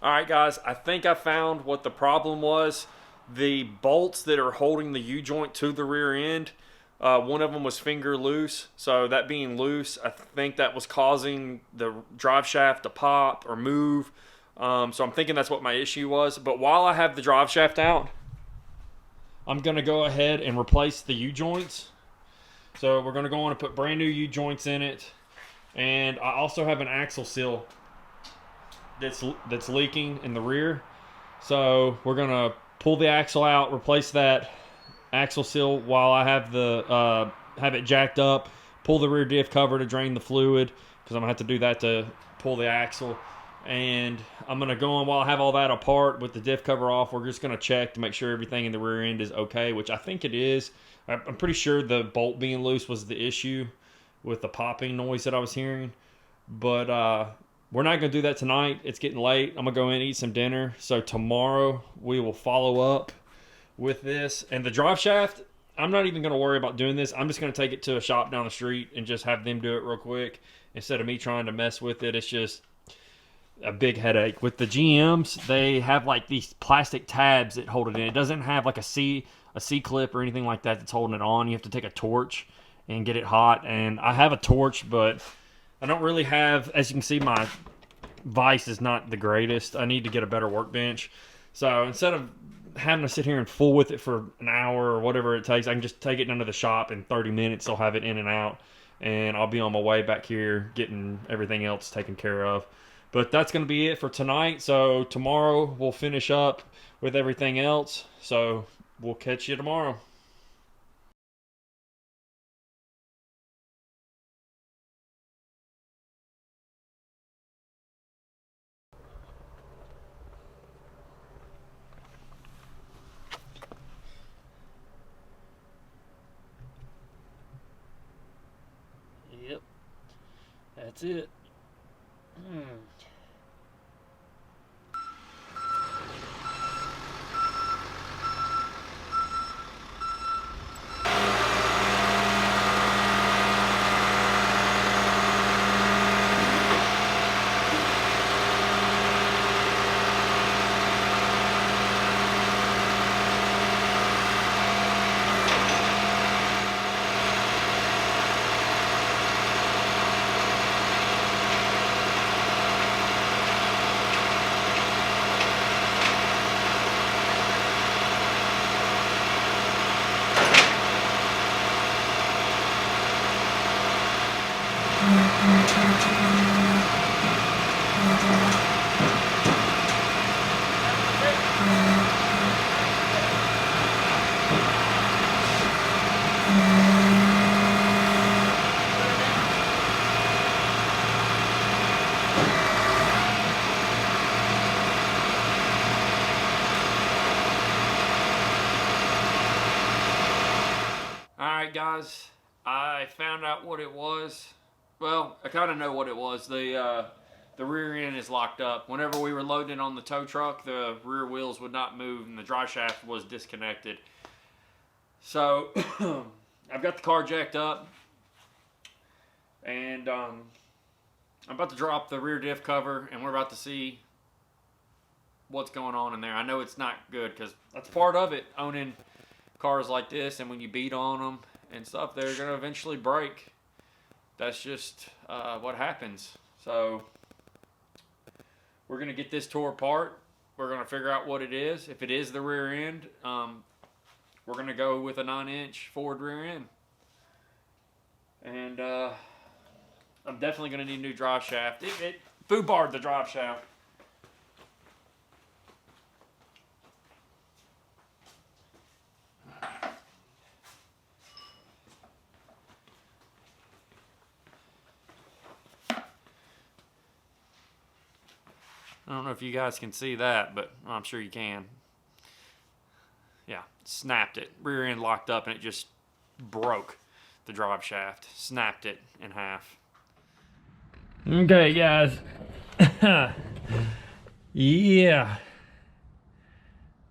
All right, guys, I think I found what the problem was. The bolts that are holding the U-joint to the rear end, one of them was finger loose. So that being loose, I think that was causing the drive shaft to pop or move. So I'm thinking that's what my issue was. But while I have the drive shaft out, I'm going to go ahead and replace the U-joints. So we're going to go on and put brand new U-joints in it. And I also have an axle seal that's leaking in the rear. So we're going to pull the axle out, replace that axle seal while I have the have it jacked up, pull the rear diff cover to drain the fluid, because I'm going to have to do that to pull the axle. And I'm going to go on while I have all that apart with the diff cover off. We're just going to check to make sure everything in the rear end is okay, which I think it is. I'm pretty sure the bolt being loose was the issue with the popping noise that I was hearing. But we're not going to do that tonight. It's getting late. I'm going to go in and eat some dinner. So tomorrow we will follow up with this. And the drive shaft, I'm not even going to worry about doing this. I'm just going to take it to a shop down the street and just have them do it real quick instead of me trying to mess with it. It's just a big headache. With the GMs, they have like these plastic tabs that hold it in. It doesn't have like a C clip or anything like that that's holding it on. You have to take a torch and get it hot. And I have a torch, but I don't really have, as you can see, my vise is not the greatest. I need to get a better workbench. So instead of having to sit here and fool with it for an hour or whatever it takes, I can just take it down to the shop in 30 minutes. I'll have it in and out, and I'll be on my way back here getting everything else taken care of. But that's going to be it for tonight. So tomorrow we'll finish up with everything else. So we'll catch you tomorrow. Yep, that's it. Alright guys, I found out what it was. Well, I kind of know what it was. The rear end is locked up. Whenever we were loading on the tow truck, the rear wheels would not move and the drive shaft was disconnected. So, I've got the car jacked up, and I'm about to drop the rear diff cover, and we're about to see what's going on in there. I know it's not good, because that's part of it, owning cars like this, and when you beat on them and stuff, they're going to eventually break. That's just what happens. So we're going to get this tore apart. We're going to figure out what it is. If it is the rear end, we're going to go with a 9-inch forward rear end. And I'm definitely going to need a new drive shaft. It foobarred the drive shaft. I don't know if you guys can see that, but I'm sure you can. Yeah, snapped it. Rear end locked up, and it just broke the drive shaft. Snapped it in half. Okay, guys. Yeah.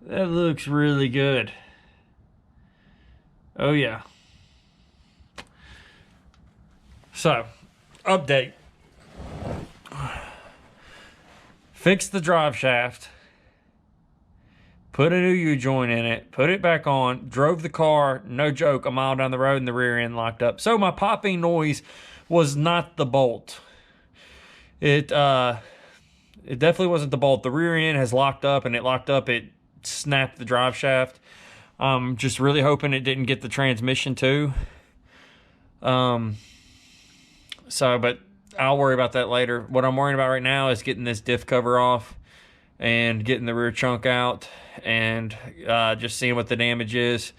That looks really good. Oh, yeah. So, update. fixed the drive shaft, put a new U-joint in it, put it back on, drove the car, no joke, a mile down the road and the rear end locked up. So my popping noise was not the bolt. It definitely wasn't the bolt. The rear end has locked up, and it snapped the drive shaft. Just really hoping it didn't get the transmission too. But I'll worry about that later. What I'm worrying about right now is getting this diff cover off and getting the rear chunk out and just seeing what the damage is.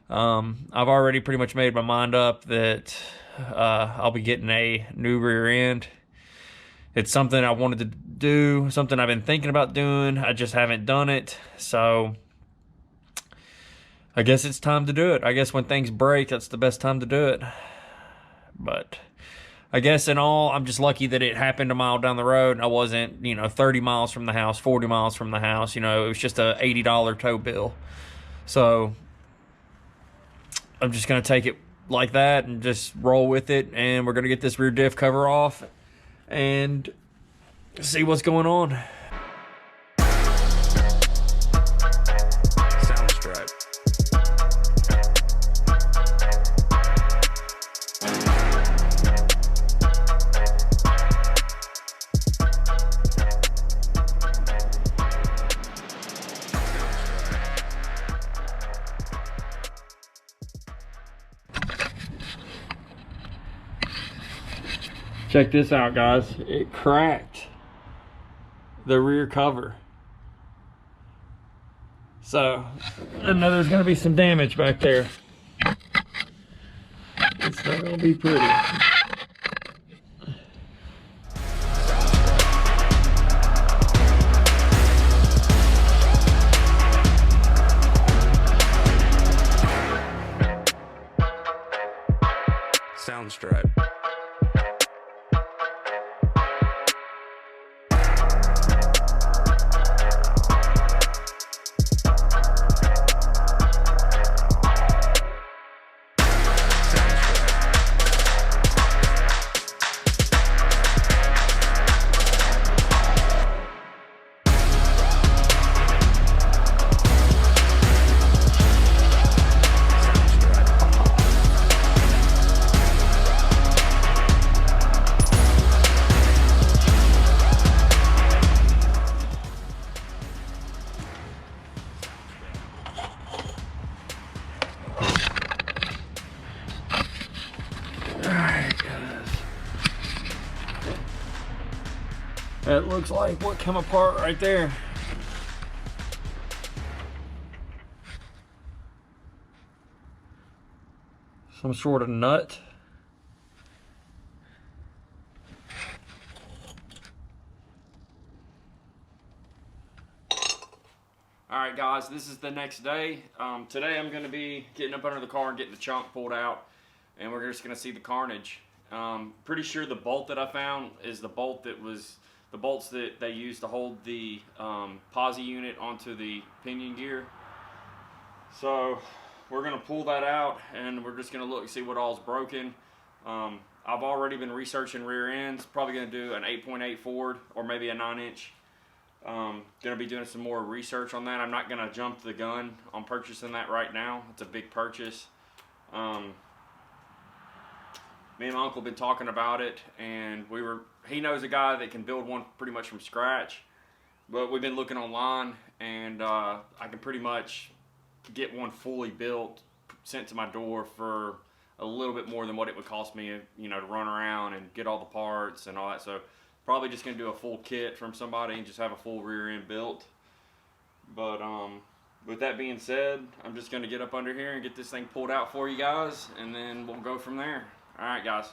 I've already pretty much made my mind up that I'll be getting a new rear end. It's something I wanted to do, something I've been thinking about doing. I just haven't done it. So I guess it's time to do it. I guess when things break, that's the best time to do it. But I guess in all, I'm just lucky that it happened a mile down the road and I wasn't, 30 miles from the house, 40 miles from the house. It was just a $80 tow bill. So I'm just going to take it like that and just roll with it. And we're going to get this rear diff cover off and see what's going on. Check this out, guys. It cracked the rear cover. So I know there's going to be some damage back there. It's not going to be pretty. Soundstripe. That looks like what came apart right there. Some sort of nut. Alright guys, this is the next day. Today I'm going to be getting up under the car and getting the chunk pulled out, and we're just going to see the carnage. Pretty sure the bolt that I found is the bolt that was the bolts that they used to hold the posi unit onto the pinion gear. So we're going to pull that out and we're just going to look and see what all's broken. I've already been researching rear ends, probably going to do an 8.8 Ford or maybe a 9-inch. Going to be doing some more research on that. I'm not going to jump the gun on purchasing that right now. It's a big purchase. Me and my uncle have been talking about it, and he knows a guy that can build one pretty much from scratch. But we've been looking online, and I can pretty much get one fully built, sent to my door for a little bit more than what it would cost me, to run around and get all the parts and all that. So probably just gonna do a full kit from somebody and just have a full rear end built. But with that being said, I'm just gonna get up under here and get this thing pulled out for you guys, and then we'll go from there. All right, guys.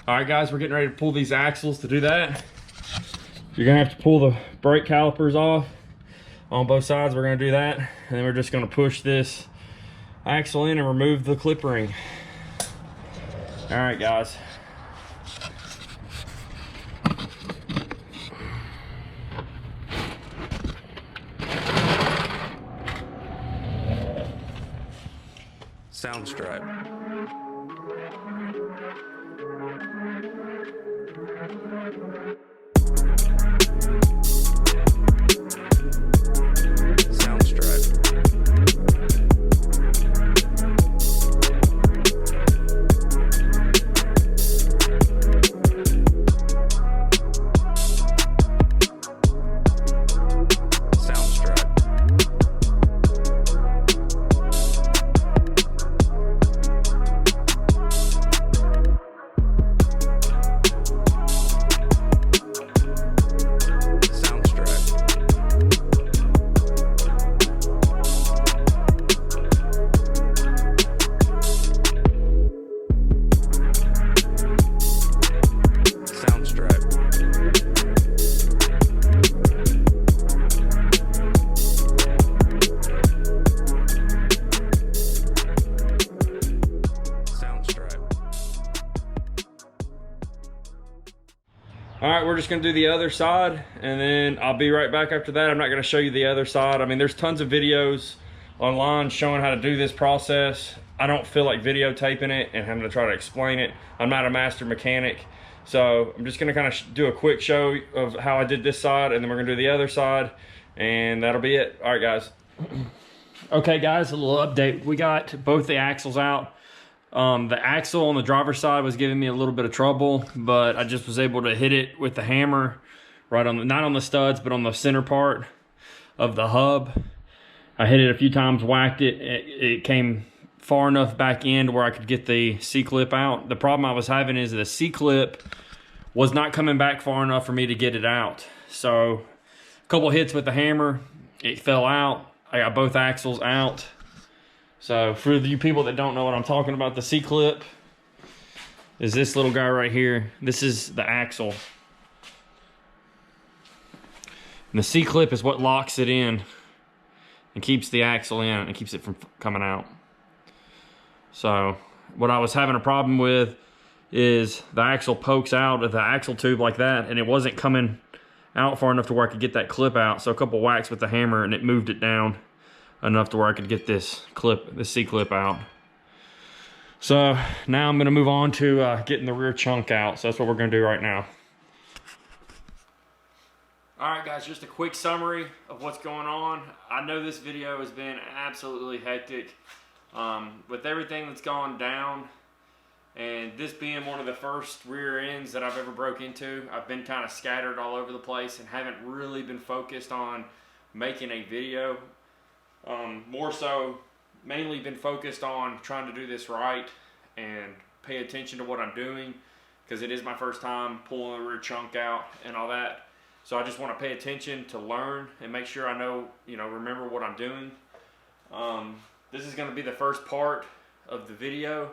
All right, guys, we're getting ready to pull these axles. To do that, you're gonna have to pull the brake calipers off on both sides. We're gonna do that, and then we're just gonna push this axle in and remove the clip ring. All right, guys. Soundstripe. All right, we're just gonna do the other side, and then I'll be right back after that. I'm not gonna show you the other side. I mean, there's tons of videos online showing how to do this process. I don't feel like videotaping it and having to try to explain it. I'm not a master mechanic, so I'm just gonna kind of do a quick show of how I did this side, and then we're gonna do the other side, and that'll be it. All right, guys. Okay, guys, a little update. We got both the axles out. The axle on the driver's side was giving me a little bit of trouble, but I just was able to hit it with the hammer right on the, not on the studs, but on the center part of the hub. I hit it a few times, whacked it. It came far enough back in to where I could get the C-clip out. The problem I was having is the C-clip was not coming back far enough for me to get it out. So a couple hits with the hammer, it fell out. I got both axles out. So for you people that don't know what I'm talking about, the C-clip is this little guy right here. This is the axle. And the C-clip is what locks it in and keeps the axle in and keeps it from coming out. So what I was having a problem with is the axle pokes out of the axle tube like that, and it wasn't coming out far enough to where I could get that clip out. So a couple whacks with the hammer and it moved it down enough to where I could get this C-clip out. So now I'm gonna move on to getting the rear chunk out. So that's what we're gonna do right now. All right, guys, just a quick summary of what's going on. I know this video has been absolutely hectic with everything that's gone down, and this being one of the first rear ends that I've ever broke into. I've been kind of scattered all over the place and haven't really been focused on making a video. More so, mainly been focused on trying to do this right and pay attention to what I'm doing, because it is my first time pulling the rear chunk out and all that. So I just want to pay attention to learn and make sure I know, remember what I'm doing. This is going to be the first part of the video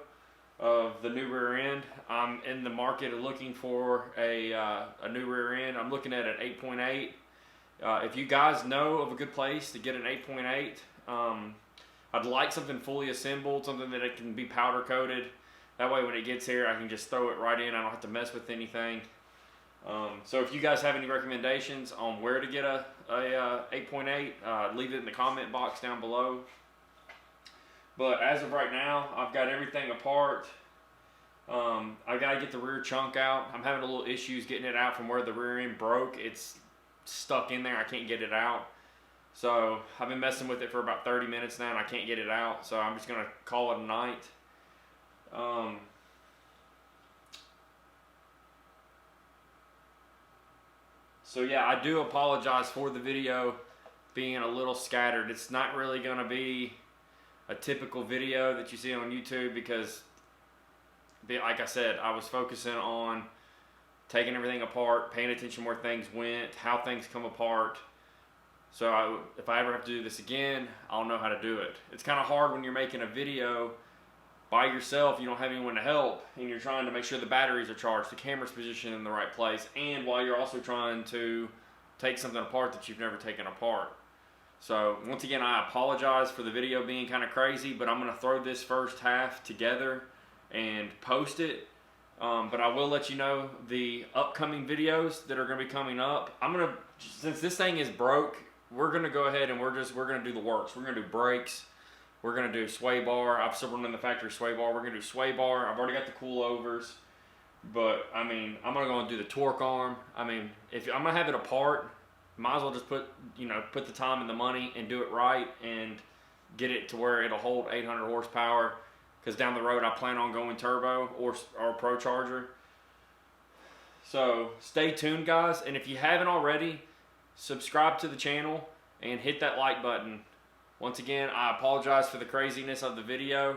of the new rear end. I'm in the market of looking for a new rear end. I'm looking at an 8.8. If you guys know of a good place to get an 8.8, I'd like something fully assembled, something that it can be powder coated. That way when it gets here, I can just throw it right in. I don't have to mess with anything. So if you guys have any recommendations on where to get a 8.8, leave it in the comment box down below. But as of right now, I've got everything apart. I gotta get the rear chunk out. I'm having a little issues getting it out from where the rear end broke. It's stuck in there. I can't get it out. So I've been messing with it for about 30 minutes now and I can't get it out. So I'm just gonna call it a night. So yeah, I do apologize for the video being a little scattered. It's not really gonna be a typical video that you see on YouTube, because like I said, I was focusing on taking everything apart, paying attention where things went, how things come apart. So if I ever have to do this again, I'll know how to do it. It's kind of hard when you're making a video by yourself, you don't have anyone to help, and you're trying to make sure the batteries are charged, the camera's positioned in the right place, and while you're also trying to take something apart that you've never taken apart. So once again, I apologize for the video being kind of crazy, but I'm going to throw this first half together and post it. But I will let you know the upcoming videos that are going to be coming up. Since this thing is broke, we're going to go ahead and we're going to do the works. We're going to do brakes. We're going to do sway bar. I've still running the factory sway bar. We're going to do sway bar. I've already got the coilovers. But, I mean, I'm going to go and do the torque arm. I mean, if I'm going to have it apart, might as well just put the time and the money and do it right and get it to where it'll hold 800 horsepower. Because down the road, I plan on going turbo or Pro Charger. So stay tuned, guys. And if you haven't already, subscribe to the channel and hit that like button. Once again, I apologize for the craziness of the video.